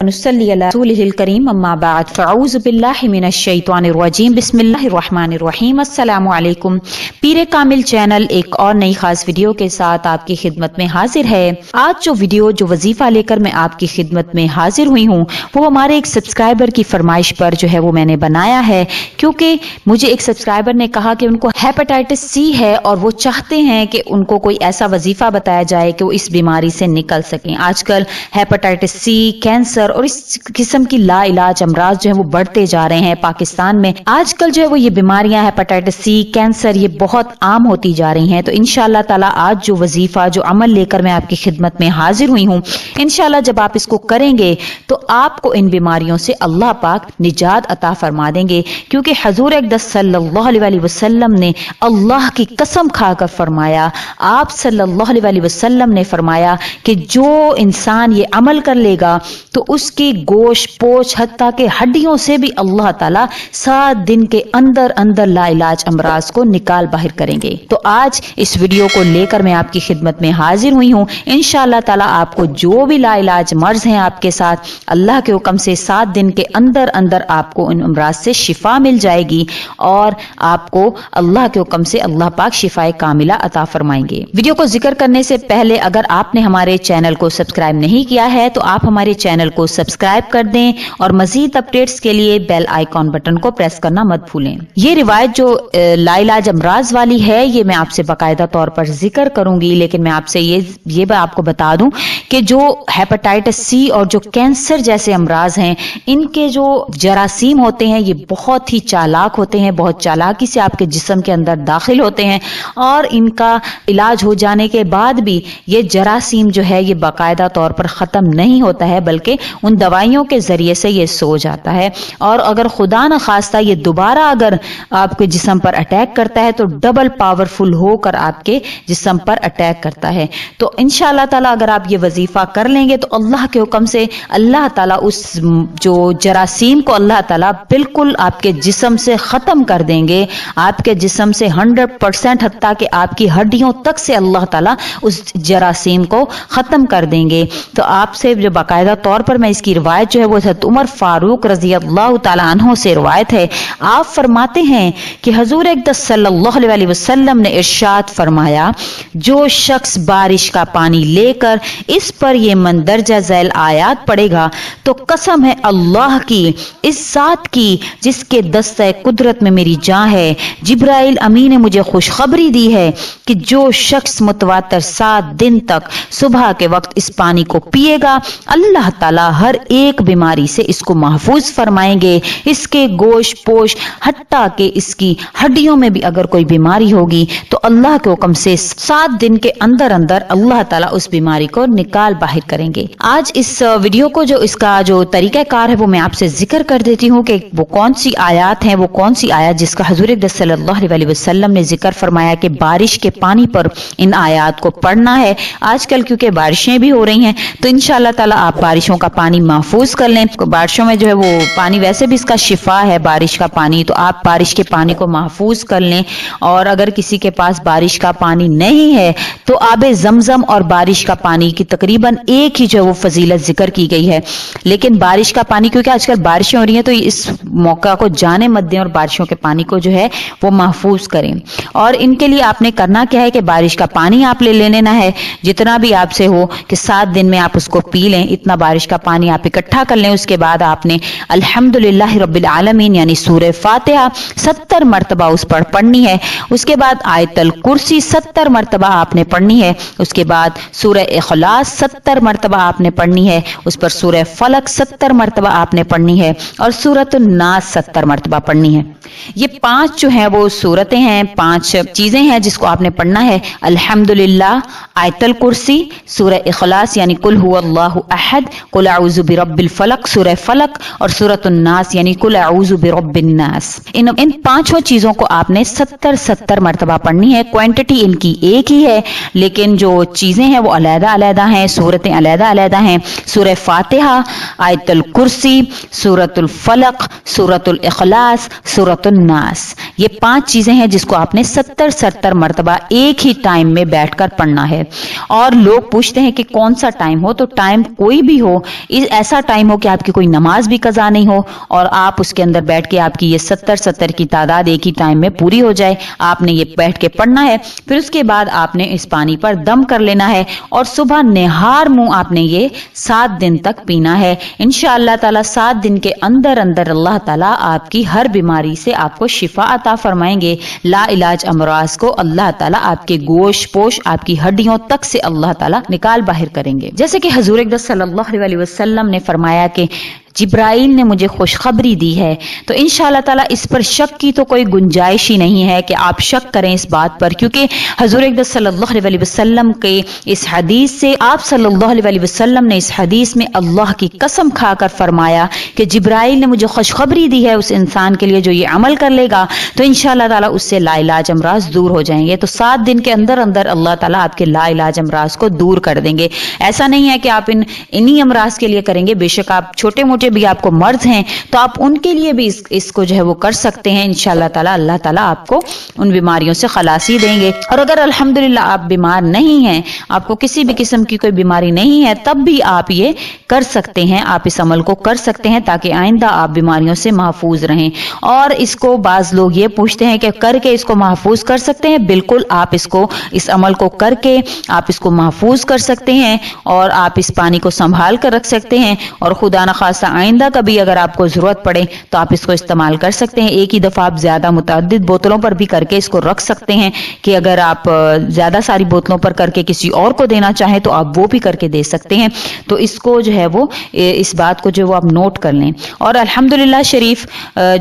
نصلی علی رسولہ الکریم اما بعد فاعوذ باللہ من الشیطان الرجیم بسم اللہ الرحمن الرحیم۔ السلام علیکم۔ پیر کامل چینل ایک اور نئی خاص ویڈیو کے ساتھ آپ کی خدمت میں حاضر ہے۔ آج جو وظیفہ لے کر میں آپ کی خدمت میں حاضر ہوئی ہوں وہ ہمارے ایک سبسکرائبر کی فرمائش پر جو ہے وہ میں نے بنایا ہے، کیونکہ مجھے ایک سبسکرائبر نے کہا کہ ان کو ہیپاٹائٹس سی ہے اور وہ چاہتے ہیں کہ ان کو کوئی ایسا وظیفہ بتایا جائے کہ وہ اس بیماری سے نکل سکیں۔ آج کل ہیپاٹائٹس سی، کینسر اور اس قسم کی لا علاج امراض جو ہیں وہ بڑھتے جا رہے ہیں پاکستان میں۔ آج کل جو ہے وہ یہ بیماریاں ہیپاٹائٹس سی، کینسر یہ بہت عام ہوتی جا رہی ہیں۔ تو انشاءاللہ تعالی آج جو وظیفہ جو عمل لے کر میں آپ کی خدمت میں حاضر ہوئی ہوں، انشاءاللہ جب آپ اس کو کریں گے تو آپ کو ان بیماریوں سے اللہ پاک نجات عطا فرما دیں گے، کیونکہ حضور اقدس صلی اللہ علیہ وسلم نے اللہ کی قسم کھا کر فرمایا، آپ صلی اللہ علیہ وسلم نے فرمایا کہ جو انسان یہ عمل کر لے گا تو اس کی گوشت پوچھ حتیٰ کہ ہڈیوں سے بھی اللہ تعالیٰ 7 دن کے اندر اندر لا علاج امراض کو نکال باہر کریں گے۔ تو آج اس ویڈیو کو لے کر میں آپ کی خدمت میں حاضر ہوئی ہوں۔ انشاءاللہ تعالیٰ آپ کو جو بھی لا علاج مرض ہیں آپ کے ساتھ، اللہ کے حکم سے 7 دن کے اندر اندر آپ کو ان امراض سے شفا مل جائے گی اور آپ کو اللہ کے حکم سے اللہ پاک شفا کاملہ عطا فرمائیں گے۔ ویڈیو کو ذکر کرنے سے پہلے اگر آپ نے ہمارے چینل کو سبسکرائب نہیں کیا ہے تو آپ ہمارے چینل کو سبسکرائب کر دیں اور مزید اپڈیٹس کے لیے بیل آئیکن بٹن کو پریس کرنا مت بھولیں۔ یہ روایت جو لا علاج امراض والی ہے یہ میں آپ سے باقاعدہ طور پر ذکر کروں گی، لیکن میں آپ سے یہ آپ کو بتا دوں کہ جو ہیپاٹائٹس سی اور جو کینسر جیسے امراض ہیں ان کے جو جراثیم ہوتے ہیں یہ بہت ہی چالاک ہوتے ہیں، بہت چالاکی سے آپ کے جسم کے اندر داخل ہوتے ہیں اور ان کا علاج ہو جانے کے بعد بھی یہ جراثیم جو ہے یہ باقاعدہ طور پر ختم نہیں ہوتا ہے، بلکہ ان دوائیوں کے ذریعے سے یہ سو جاتا ہے، اور اگر خدا نخواستہ یہ دوبارہ اگر آپ کے جسم پر اٹیک کرتا ہے تو ڈبل پاورفل ہو کر آپ کے جسم پر اٹیک کرتا ہے۔ تو انشاءاللہ تعالیٰ اگر آپ یہ وظیفہ کر لیں گے تو اللہ کے حکم سے اللہ تعالیٰ اس جو جراثیم کو اللہ تعالیٰ بالکل آپ کے جسم سے ختم کر دیں گے، آپ کے جسم سے 100% حتیٰ کہ آپ کی ہڈیوں تک سے اللہ تعالیٰ اس جراثیم کو ختم کر دیں گے۔ تو آپ سے جو باقاعدہ طور پر میں اس کی روایت جو ہے وہ حضرت عمر فاروق رضی اللہ تعالیٰ عنہ سے روایت ہے۔ آپ فرماتے ہیں کہ حضور اقدس صلی اللہ علیہ وسلم نے ارشاد فرمایا، جو شخص بارش کا پانی لے کر اس پر یہ مندرجہ ذیل آیات پڑھے گا تو قسم ہے اللہ کی، اس ذات کی جس کے دستہ قدرت میں میری جان ہے، جبرائیل امین نے مجھے خوشخبری دی ہے کہ جو شخص متواتر 7 دن تک صبح کے وقت اس پانی کو پیے گا اللہ تعالیٰ ہر ایک بیماری سے اس کو محفوظ فرمائیں گے، اس کے گوشت پوش حتیٰ کہ اس کی ہڈیوں میں بھی اگر کوئی بیماری ہوگی تو اللہ کے حکم سے 7 دن کے اندر اندر اللہ تعالیٰ اس بیماری کو نکال باہر کریں گے۔ آج اس ویڈیو کو جو اس کا جو طریقہ کار ہے وہ میں آپ سے ذکر کر دیتی ہوں کہ وہ کون سی آیات ہیں، وہ کون سی آیات جس کا حضور اقدس صلی اللہ علیہ وسلم نے ذکر فرمایا کہ بارش کے پانی پر ان آیات کو پڑھنا ہے۔ آج کل کیونکہ بارشیں بھی ہو رہی ہیں تو انشاءاللہ تعالیٰ آپ بارشوں کا پانی محفوظ کر لیں۔ بارشوں میں جو ہے وہ پانی ویسے بھی اس کا شفا ہے بارش کا پانی، تو آپ بارش کے پانی کو محفوظ کر لیں، اور اگر کسی کے پاس بارش کا پانی نہیں ہے تو آب زمزم اور بارش کا پانی کی تقریباً ایک ہی جو ہے وہ فضیلت ذکر کی گئی ہے، لیکن بارش کا پانی کیونکہ آج کل بارشیں ہو رہی ہیں تو اس موقع کو جانے مت دیں اور بارشوں کے پانی کو جو ہے وہ محفوظ کریں۔ اور ان کے لیے آپ نے کرنا کیا ہے کہ بارش کا پانی آپ لے لینا ہے جتنا بھی آپ سے ہو کہ 7 دن میں آپ اس کو پی لیں، اتنا بارش کا پانی آپ اکٹھا کر لیں۔ اس کے بعد آپ نے الحمدللہ رب العالمین یعنی سورہ فاتحہ 70 مرتبہ اس پر پڑھنی ہے، اس کے بعد آیت الکرسی 70 مرتبہ آپ نے پڑھنی ہے، اس کے بعد سورہ اخلاص 70 مرتبہ آپ نے پڑھنی ہے، اس پر سورہ فلق 70 مرتبہ آپ نے پڑھنی ہے اور سورۃ الناس 70 مرتبہ پڑھنی ہے۔ یہ 5 جو ہیں وہ صورتیں ہیں، 5 چیزیں ہیں جس کو آپ نے پڑھنا ہے، الحمدللہ، آیت الکرسی، سورہ اخلاص یعنی قل هو اللہ احد، قل اعوذ برب الفلق سورہ فلق، اور سورۃ الناس یعنی قل اعوذ برب الناس۔ ان 5 چیزوں کو آپ نے 70 مرتبہ پڑھنی ہے۔ کوانٹٹی ان کی ایک ہی ہے لیکن جو چیزیں ہیں وہ علیحدہ علیحدہ ہیں، صورتیں علیحدہ علیحدہ ہیں۔ سورہ فاتحہ، آیت الکرسی، سورۃ الفلق، سورۃ الاخلاص، سورۃ الناس، یہ 5 چیزیں ہیں جس کو آپ نے 70 مرتبہ ایک ہی ٹائم میں بیٹھ کر پڑھنا ہے۔ اور لوگ پوچھتے ہیں کہ کون سا ٹائم ہو، تو ٹائم کوئی بھی ہو، ایسا ٹائم ہو کہ آپ کی کوئی نماز بھی قضا نہیں ہو اور آپ اس کے اندر بیٹھ کے آپ کی یہ 70 کی تعداد ایک ہی ٹائم میں پوری ہو جائے، آپ نے یہ بیٹھ کے پڑھنا ہے۔ پھر اس کے بعد آپ نے اس پانی پر دم کر لینا ہے اور صبح نہار منہ آپ نے یہ 7 دن تک پینا ہے۔ انشاءاللہ تعالی 7 دن کے اندر اللہ تعالی آپ کی ہر بیماری سے آپ کو شفا عطا فرمائیں گے۔ لا علاج امراض کو اللہ تعالی آپ کے گوشت پوش، آپ کی ہڈیوں تک سے اللہ تعالی نکال باہر کریں گے۔ جیسے کہ حضور اقدس صلی اللہ علیہ وسلم نے فرمایا کہ جبرائیل نے مجھے خوشخبری دی ہے، تو انشاءاللہ تعالی اس پر شک کی تو کوئی گنجائش ہی نہیں ہے کہ آپ شک کریں اس بات پر، کیونکہ حضور اقدس صلی اللہ علیہ وسلم کے اس حدیث سے آپ صلی اللہ علیہ وسلم نے اس حدیث میں اللہ کی قسم کھا کر فرمایا کہ جبرائیل نے مجھے خوشخبری دی ہے اس انسان کے لیے جو یہ عمل کر لے گا تو انشاءاللہ تعالی اس سے لا علاج امراض دور ہو جائیں گے۔ تو 7 دن کے اندر اللہ تعالی آپ کے لا علاج امراض کو دور کر دیں گے۔ ایسا نہیں ہے کہ آپ انہی امراض کے لیے کریں گے، بے شک آپ چھوٹے موٹے بھی آپ کو مرض ہیں تو آپ ان کے لیے بھی اس کو جو ہے وہ کر سکتے ہیں۔ انشاءاللہ تعالی اللہ تعالی آپ کو ان بیماریوں سے خلاصی دیں گے۔ اور اگر الحمدللہ آپ بیمار نہیں ہیں، آپ کو کسی بھی قسم کی کوئی بیماری نہیں ہے، تب بھی آپ یہ کر سکتے ہیں، آپ اس عمل کو کر سکتے ہیں تاکہ آئندہ آپ بیماریوں سے محفوظ رہیں۔ اور اس کو بعض لوگ یہ پوچھتے ہیں کہ کر کے اس کو محفوظ کر سکتے ہیں؟ بالکل، آپ اس عمل کو کر کے آپ اس کو محفوظ کر سکتے ہیں اور آپ اس پانی کو سنبھال کر رکھ سکتے ہیں، اور خدا نخواستہ آئندہ کبھی اگر آپ کو ضرورت پڑے تو آپ اس کو استعمال کر سکتے ہیں۔ ایک ہی دفعہ آپ زیادہ متعدد بوتلوں پر بھی کر کے اس کو رکھ سکتے ہیں کہ اگر آپ زیادہ ساری بوتلوں پر کر کے کسی اور کو دینا چاہیں تو آپ وہ بھی کر کے دے سکتے ہیں۔ تو اس کو جو ہے وہ اس بات کو جو وہ آپ نوٹ کر لیں۔ اور الحمدللہ شریف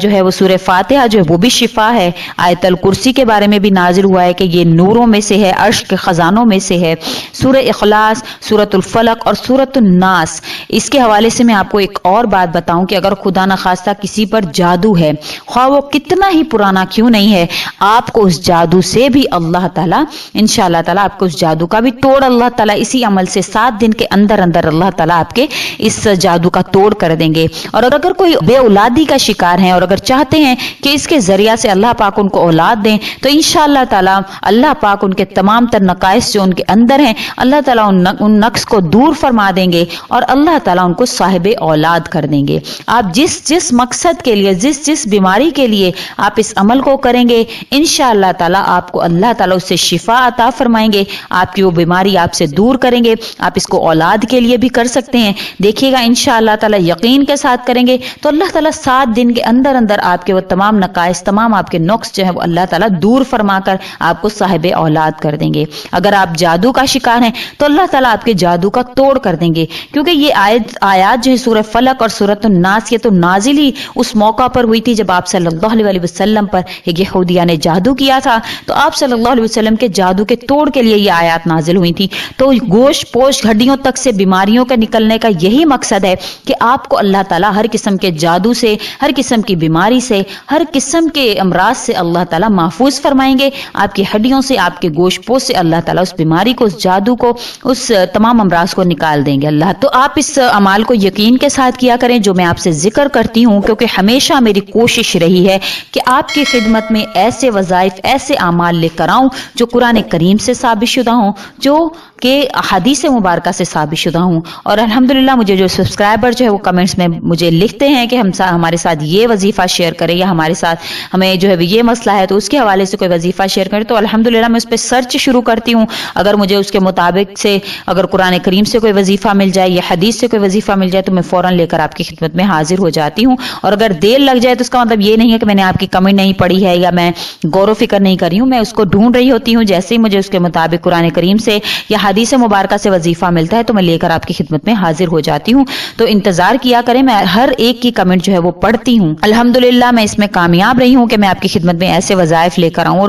جو ہے وہ سورہ فاتحہ جو ہے وہ بھی شفا ہے۔ آیت الکرسی کے بارے میں بھی نازل ہوا ہے کہ یہ نوروں میں سے ہے، عرش کے خزانوں میں سے ہے۔ سورہ اخلاص، سورۃ الفلق اور سورۃ الناس، اس کے حوالے سے میں آپ کو ایک اور بات بتاؤں کہ اگر خدا نخواستہ کسی پر جادو ہے، خواہ وہ کتنا ہی پرانا کیوں نہیں ہے، آپ کو اس جادو سے بھی اللہ تعالیٰ انشاءاللہ تعالیٰ آپ کو اس جادو کا بھی توڑ اللہ تعالیٰ اسی عمل سے 7 دن کے اندر اللہ تعالیٰ آپ کے اس جادو کا توڑ کر دیں گے۔ اور اگر کوئی بے اولادی کا شکار ہے اور اگر چاہتے ہیں کہ اس کے ذریعہ سے اللہ پاک ان کو اولاد دیں تو انشاءاللہ تعالیٰ اللہ پاک ان کے تمام تر نقائص جو ان کے اندر ہیں اللہ تعالیٰ ان نقص کو دور فرما دیں گے اور اللہ تعالیٰ ان کو صاحب اولاد کر دیں گے۔ آپ جس مقصد کے لیے جس بیماری کے لیے آپ اس عمل کو کریں گے انشاءاللہ تعالیٰ آپ کو اللہ تعالیٰ اس سے شفا عطا فرمائیں گے، آپ کی وہ بیماری آپ سے دور کریں گے۔ آپ اس کو اولاد کے لیے بھی کر سکتے ہیں، دیکھیے گا انشاءاللہ تعالیٰ یقین کے ساتھ کریں گے تو اللہ تعالیٰ 7 دن کے اندر آپ کے وہ تمام نقائص، تمام آپ کے نقص جو ہے وہ اللہ تعالیٰ دور فرما کر آپ کو صاحب اولاد کر دیں گے۔ اگر آپ جادو کا شکار ہیں تو اللہ تعالیٰ آپ کے جادو کا توڑ کر دیں گے، کیونکہ یہ آیات جو ہے سورہ فلق اور سورۃ الناس یہ تو نازل ہی اس موقع پر ہوئی تھی جب آپ صلی اللہ علیہ وسلم پر ایک یہودیہ نے جادو کیا تھا، تو آپ صلی اللہ علیہ وسلم کے جادو کے توڑ کے لیے یہ آیات نازل ہوئی تھی۔ تو گوشت پوش ہڈیوں تک سے بیماریوں کے نکلنے کا یہی مقصد ہے کہ آپ کو اللہ تعالیٰ ہر قسم کے جادو سے، ہر قسم کی بیماری سے، ہر قسم کے امراض سے اللہ تعالیٰ محفوظ فرمائیں گے۔ آپ کی ہڈیوں سے، آپ کے گوشت پوش سے اللہ تعالیٰ اس بیماری کو، اس جادو کو، اس تمام امراض کو نکال دیں گے اللہ۔ تو آپ اس اعمال کو یقین کے ساتھ کیا کریں جو میں آپ سے ذکر کرتی ہوں، کیونکہ ہمیشہ میری کوشش رہی ہے کہ آپ کی خدمت میں ایسے وظائف، ایسے اعمال لے کر آؤں جو قرآن کریم سے ثابت شدہ ہوں، جو کہ حدیث مبارکہ سے ثابت شدہ ہوں۔ اور الحمدللہ مجھے جو سبسکرائبر جو ہے وہ کمنٹس میں مجھے لکھتے ہیں کہ ہمارے ساتھ یہ وظیفہ شیئر کریں یا ہمارے ساتھ ہمیں جو ہے یہ مسئلہ ہے تو اس کے حوالے سے کوئی وظیفہ شیئر کریں، تو الحمدللہ میں اس پہ سرچ شروع کرتی ہوں۔ اگر مجھے اس کے مطابق سے اگر قرآن کریم سے کوئی وظیفہ مل جائے یا حدیث سے کوئی وظیفہ مل جائے تو میں فوراً لے کر آپ کی خدمت میں حاضر ہو جاتی ہوں۔ اور اگر دیر لگ جائے تو اس کا مطلب یہ نہیں ہے کہ میں نے آپ کی کمنٹ نہیں پڑھی ہے یا میں غور و فکر نہیں کر رہی ہوں، میں اس کو ڈھونڈ رہی ہوتی ہوں۔ جیسے ہی مجھے اس کے مطابق قرآن کریم سے یا حدیث مبارکہ سے وظیفہ ملتا ہے تو میں لے کر آپ کی خدمت میں حاضر ہو جاتی ہوں۔ تو انتظار کیا کریں، میں ہر ایک کی کمنٹ جو ہے وہ پڑھتی ہوں۔ الحمدللہ میں اس میں کامیاب رہی ہوں کہ میں آپ کی خدمت میں ایسے وظائف لے کر آؤں، اور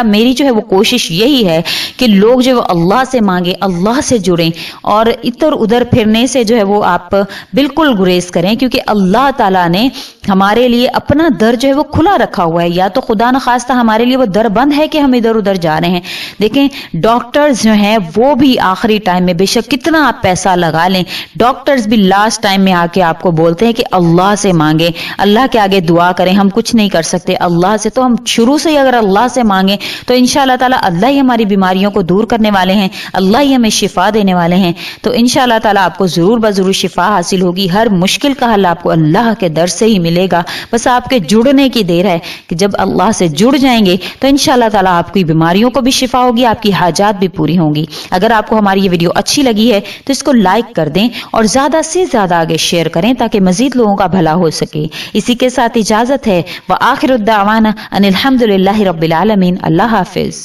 میری جو ہے وہ کوشش یہی ہے کہ لوگ جو اللہ سے مانگیں، اللہ سے جڑیں، اور ادھر ادھر پھرنے سے جو ہے وہ آپ بالکل گریز کریں، کیونکہ اللہ تعالیٰ نے ہمارے لیے اپنا در جو ہے وہ کھلا رکھا ہوا ہے۔ یا تو خدا نخواستہ ہمارے لیے وہ در بند ہے کہ ہم ادھر ادھر جا رہے ہیں۔ دیکھیں ڈاکٹرز جو ہیں وہ وہ بھی آخری ٹائم میں، بے شک کتنا آپ پیسہ لگا لیں، ڈاکٹرز بھی لاسٹ ٹائم میں آ کے آپ کو بولتے ہیں کہ اللہ سے مانگیں، اللہ کے آگے دعا کریں، ہم کچھ نہیں کر سکتے اللہ سے، تو ہم شروع سے ہی اگر اللہ سے مانگیں تو انشاءاللہ تعالی اللہ ہی ہماری بیماریوں کو دور کرنے والے ہیں، اللہ ہی ہمیں شفا دینے والے ہیں۔ تو انشاءاللہ تعالی آپ کو ضرور بضرور شفا حاصل ہوگی، ہر مشکل کا حل آپ کو اللہ کے در سے ہی ملے گا، بس آپ کے جڑنے کی دیر ہے کہ جب اللہ سے جڑ جائیں گے تو انشاءاللہ تعالی آپ کی بیماریوں کو بھی شفا ہوگی، آپ کی حاجات بھی پوری ہوں گی۔ اگر آپ کو ہماری یہ ویڈیو اچھی لگی ہے تو اس کو لائک کر دیں اور زیادہ سے زیادہ آگے شیئر کریں تاکہ مزید لوگوں کا بھلا ہو سکے۔ اسی کے ساتھ اجازت ہے، وآخر الدعوانا ان الحمدللہ رب العالمین۔ اللہ حافظ۔